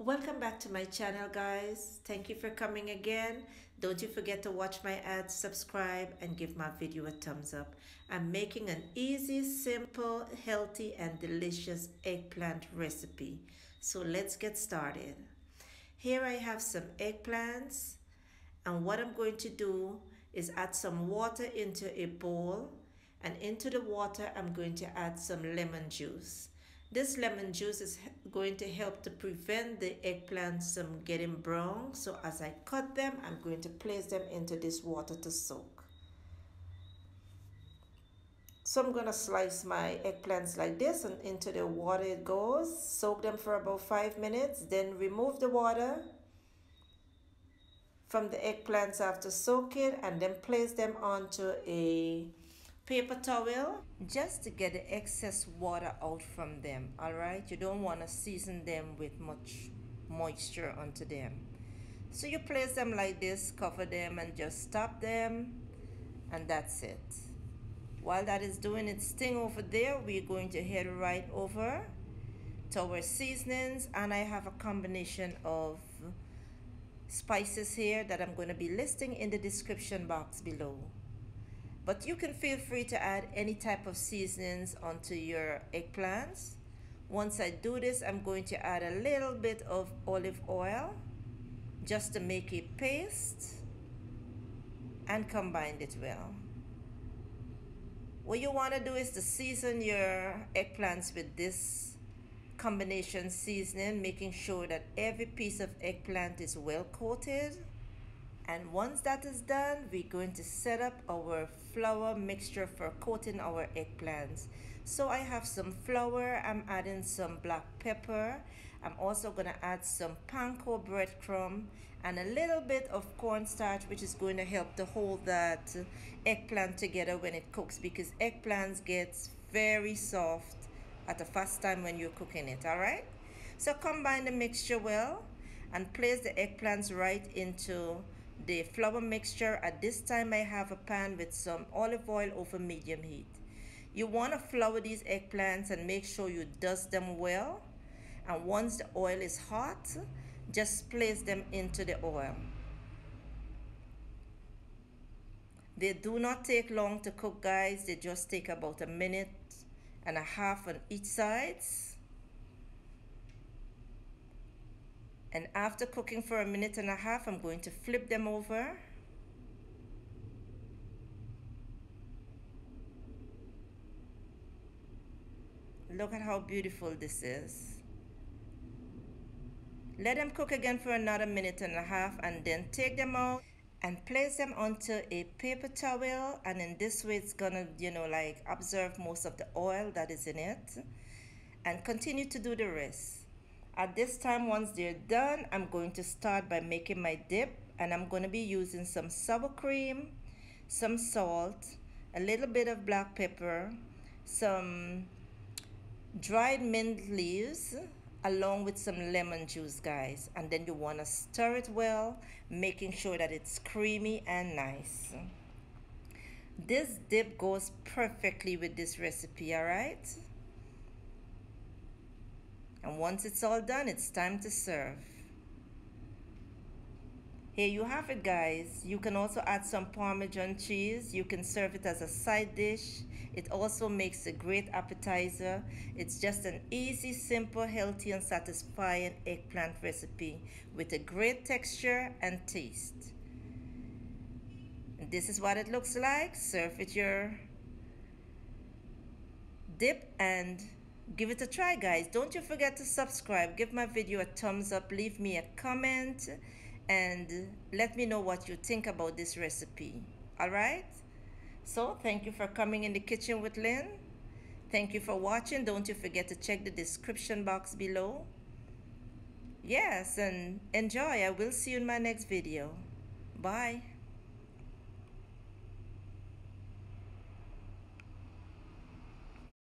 Welcome back to my channel, guys. Thank you for coming again. Don't you forget to watch my ads, subscribe, and give my video a thumbs up. I'm making an easy, simple, healthy, and delicious eggplant recipe. So let's get started. Here I have some eggplants, and what I'm going to do is add some water into a bowl, and into the water I'm going to add some lemon juice. This lemon juice is going to help to prevent the eggplants from getting brown. So as I cut them, I'm going to place them into this water to soak. So I'm going to slice my eggplants like this, and into the water it goes. Soak them for about 5 minutes, then remove the water from the eggplants after soaking, and then place them onto a paper towel just to get the excess water out from them. All right, you don't want to season them with much moisture onto them. So you place them like this, cover them, and just stop them, and that's it. While that is doing its thing over there, we're going to head right over to our seasonings, and I have a combination of spices here that I'm going to be listing in the description box below. But you can feel free to add any type of seasonings onto your eggplants. Once I do this, I'm going to add a little bit of olive oil just to make a paste and combine it well. What you want to do is to season your eggplants with this combination seasoning, making sure that every piece of eggplant is well coated. And once that is done, we're going to set up our flour mixture for coating our eggplants. So I have some flour, I'm adding some black pepper, I'm also going to add some panko breadcrumb and a little bit of cornstarch, which is going to help to hold that eggplant together when it cooks, because eggplants gets very soft at the first time when you're cooking it. All right, so combine the mixture well and place the eggplants right into the flour mixture. At this time I have a pan with some olive oil over medium heat. You want to flour these eggplants and make sure you dust them well, and once the oil is hot, just place them into the oil. They do not take long to cook, guys. They just take about 1.5 minutes on each sides. And after cooking for 1.5 minutes, I'm going to flip them over. Look at how beautiful this is. Let them cook again for another 1.5 minutes, and then take them out and place them onto a paper towel. And in this way, it's gonna, like absorb most of the oil that is in it. And continue to do the rest. At this time, once they're done, I'm going to start by making my dip, and I'm going to be using some sour cream, some salt, a little bit of black pepper, some dried mint leaves, along with some lemon juice, guys. And then you want to stir it well, making sure that it's creamy and nice. This dip goes perfectly with this recipe, all right? And once it's all done, it's time to serve. Here you have it, guys. You can also add some Parmesan cheese. You can serve it as a side dish. It also makes a great appetizer. It's just an easy, simple, healthy, and satisfying eggplant recipe with a great texture and taste. And this is what it looks like. Serve with your dip and give it a try, guys. Don't you forget to subscribe, give my video a thumbs up, leave me a comment, and let me know what you think about this recipe. All right, so thank you for coming in the kitchen with Lynn. Thank you for watching. Don't you forget to check the description box below. Yes, and enjoy. I will see you in my next video. Bye.